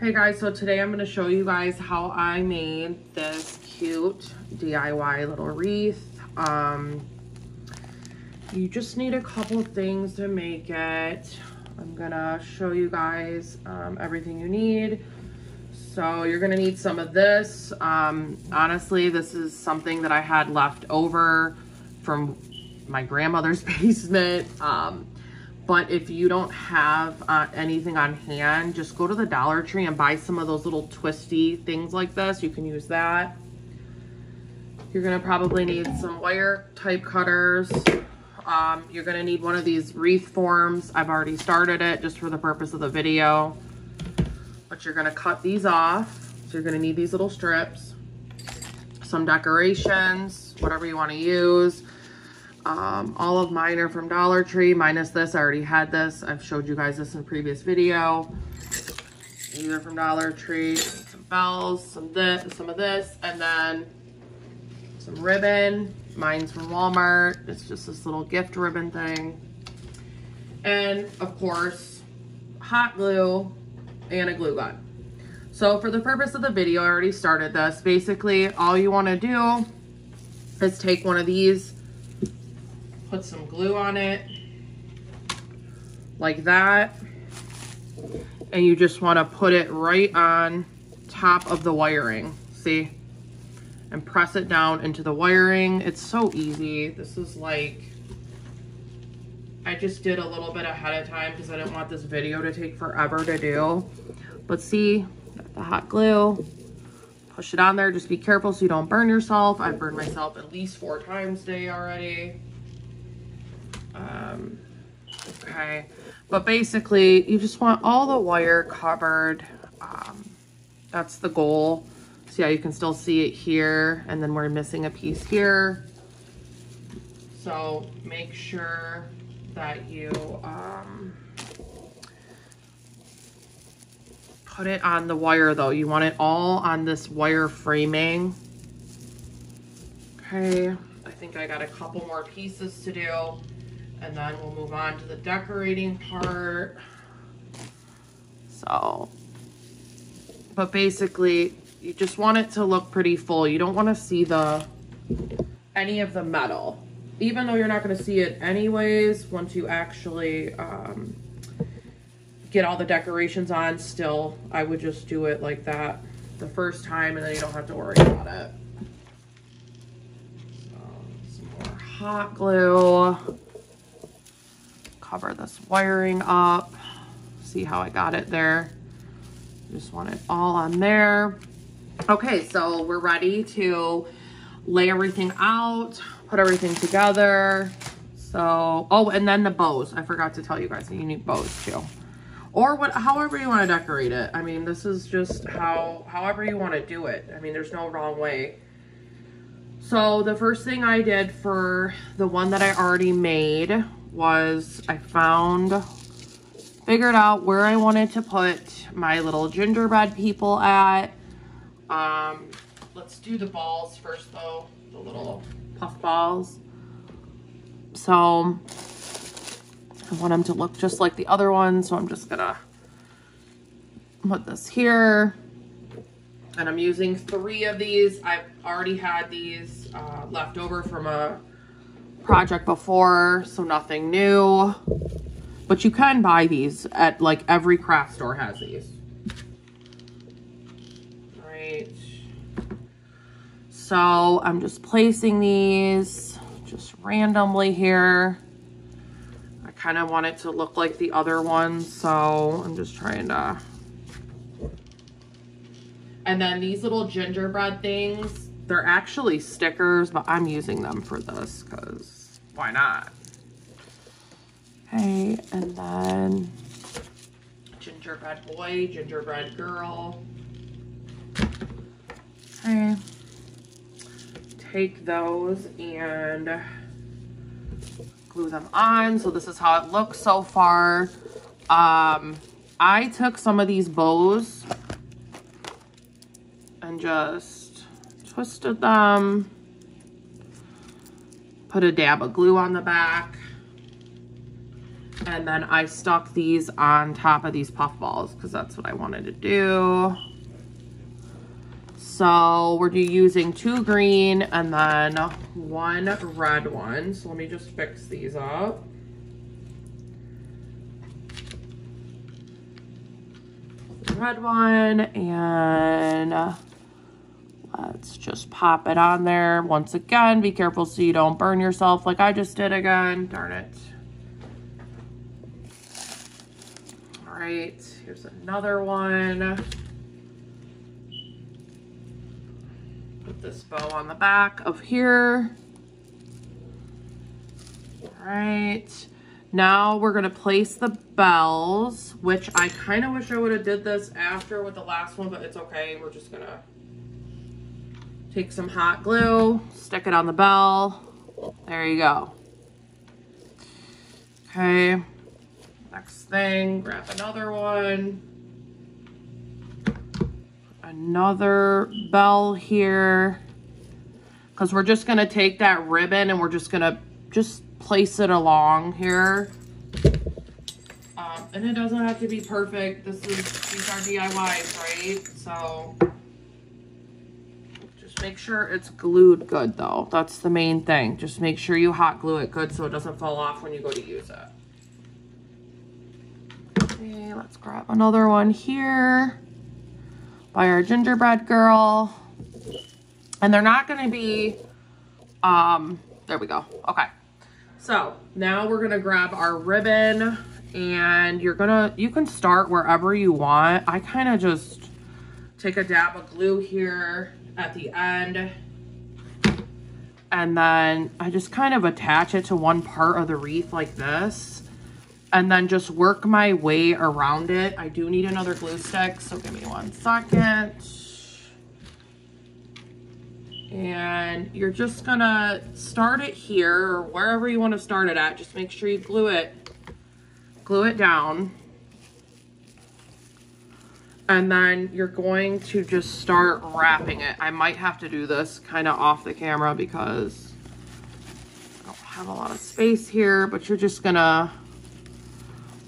Hey guys, so today I'm going to show you guys how I made this cute DIY little wreath. You just need a couple of things to make it. I'm going to show you guys everything you need. So you're going to need some of this. Honestly, this is something that I had left over from my grandmother's basement. But if you don't have anything on hand, just go to the Dollar Tree and buy some of those little twisty things like this. You can use that. You're gonna probably need some wire type cutters. You're gonna need one of these Wreath Forms. I've already started it just for the purpose of the video. But you're gonna cut these off. So you're gonna need these little strips. Some decorations, whatever you wanna use. All of mine are from Dollar Tree, minus this. I already had this. I've showed you guys this in a previous video. These are from Dollar Tree. Some bells, some of this, and then some ribbon. Mine's from Walmart. It's just this little gift ribbon thing. And of course, hot glue and a glue gun. So for the purpose of the video, I already started this. Basically, all you want to do is take one of these, put some glue on it like that, and you just want to put it right on top of the wiring, see, and press it down into the wiring. It's so easy. This is like, I just did a little bit ahead of time because I didn't want this video to take forever to do. But see, got the hot glue, push it on there. Just be careful so you don't burn yourself. I've burned myself at least 4 times today already. Okay, but basically you just want all the wire covered. That's the goal. See how you can still see it here, and then we're missing a piece here. So make sure that you put it on the wire though. You want it all on this wire framing. Okay, I think I got a couple more pieces to do. And then we'll move on to the decorating part. So, but basically, you just want it to look pretty full. You don't want to see any of the metal. Even though you're not going to see it anyways, once you actually get all the decorations on, still, I would just do it like that the first time, and then you don't have to worry about it. So, some more hot glue. Cover this wiring up. See how I got it there? Just want it all on there. Okay, so we're ready to lay everything out, put everything together. So, oh, and then the bows. I forgot to tell you guys that you need bows too. Or however you want to decorate it. I mean, this is just however you want to do it. I mean, there's no wrong way. So the first thing I did for the one that I already made was I figured out where I wanted to put my little gingerbread people at. Let's do the balls first though, the little puff balls. So I want them to look just like the other one, so I'm just gonna put this here. And I'm using 3 of these. I've already had these left over from a project before, so nothing new. But you can buy these at like every craft store has these. All right. So I'm just placing these just randomly here. I kind of want it to look like the other one, so I'm just trying to. And then these little gingerbread things, they're actually stickers, but I'm using them for this because why not? Okay, and then gingerbread boy, gingerbread girl. Okay, take those and glue them on. So this is how it looks so far. I took some of these bows and just twisted them, put a dab of glue on the back, And then I stuck these on top of these puff balls because that's what I wanted to do. So we're using 2 green and then 1 red one. So let me just fix these up. Red one, and let's just pop it on there. Once again, be careful so you don't burn yourself like I just did again. Darn it. All right, here's another one. Put this bow on the back of here. All right. Now we're gonna place the bells, which I kind of wish I would have did this after with the last one, but it's okay. We're just gonna take some hot glue, stick it on the bell. There you go. Okay, next thing, grab another one. Another bell here, because we're just gonna take that ribbon and we're just gonna place it along here. And it doesn't have to be perfect. These are DIYs, right? So just make sure it's glued good though. That's the main thing. Just make sure you hot glue it good so it doesn't fall off when you go to use it. Okay, let's grab another one here by our gingerbread girl. And they're not gonna be, there we go, okay. So now we're gonna grab our ribbon and you can start wherever you want. I kind of just take a dab of glue here at the end and then I just kind of attach it to one part of the wreath like this and then just work my way around it. I do need another glue stick, so give me 1 second. And you're just gonna start it here or wherever you want to start it at. Just make sure you glue it down. And then you're going to just start wrapping it. I might have to do this kind of off the camera because I don't have a lot of space here, but you're just gonna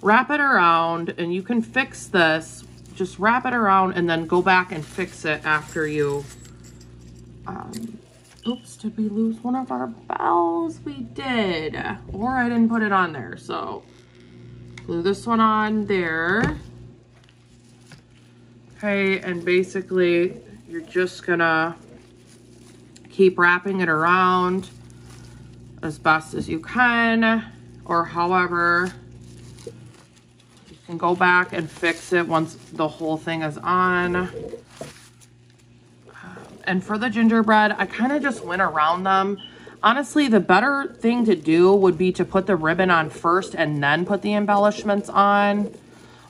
wrap it around and you can fix this. Just wrap it around and then go back and fix it after you oops, did we lose one of our bells? We did, or I didn't put it on there. So glue this one on there. Okay, and basically you're just gonna keep wrapping it around as best as you can, or however you can go back and fix it once the whole thing is on. And for the gingerbread, I kind of just went around them. Honestly, the better thing to do would be to put the ribbon on first and then put the embellishments on.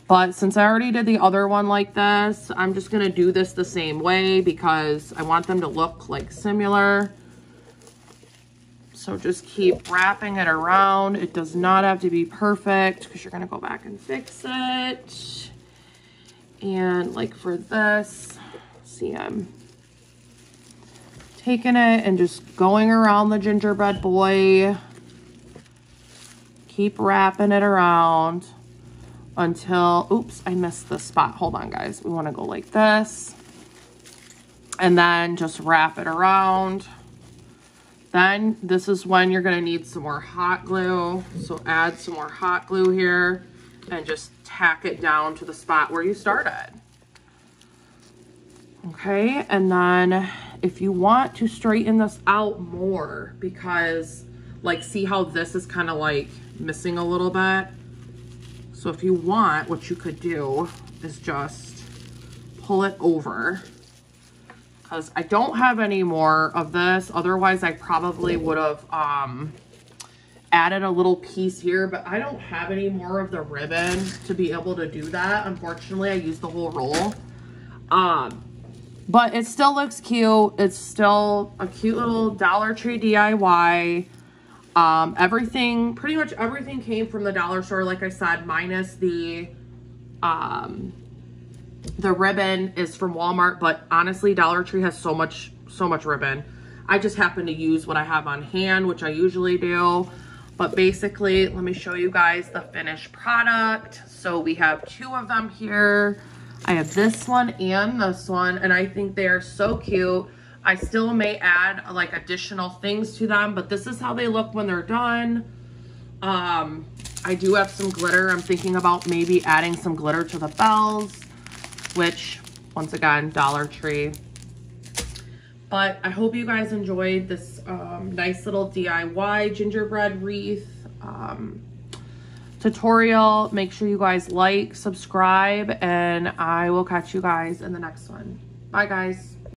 But since I already did the other one like this, I'm just going to do this the same way because I want them to look like similar. So just keep wrapping it around. It does not have to be perfect because you're going to go back and fix it. And like for this, see, I'm taking it and just going around the gingerbread boy. Keep wrapping it around until, oops, I missed the spot. Hold on, guys. We want to go like this. And then just wrap it around. Then this is when you're going to need some more hot glue. So add some more hot glue here and just tack it down to the spot where you started. Okay, and then if you want to straighten this out more, because like, see how this is kind of like missing a little bit? So if you want, what you could do is just pull it over, because I don't have any more of this. Otherwise, I probably would have added a little piece here, but I don't have any more of the ribbon to be able to do that. Unfortunately, I used the whole roll. But it still looks cute. It's still a cute little Dollar Tree DIY. Pretty much everything came from the dollar store, like I said, minus the ribbon is from Walmart, but honestly, Dollar Tree has so much ribbon. I just happen to use what I have on hand, which I usually do. But basically, let me show you guys the finished product. So we have 2 of them here. I have this one and this one, and I think they are so cute. I still may add like additional things to them, but this is how they look when they're done. I do have some glitter. I'm thinking about maybe adding some glitter to the bells, which once again, Dollar Tree. But I hope you guys enjoyed this nice little DIY gingerbread wreath tutorial. Make sure you guys like, subscribe, and I will catch you guys in the next one. Bye guys.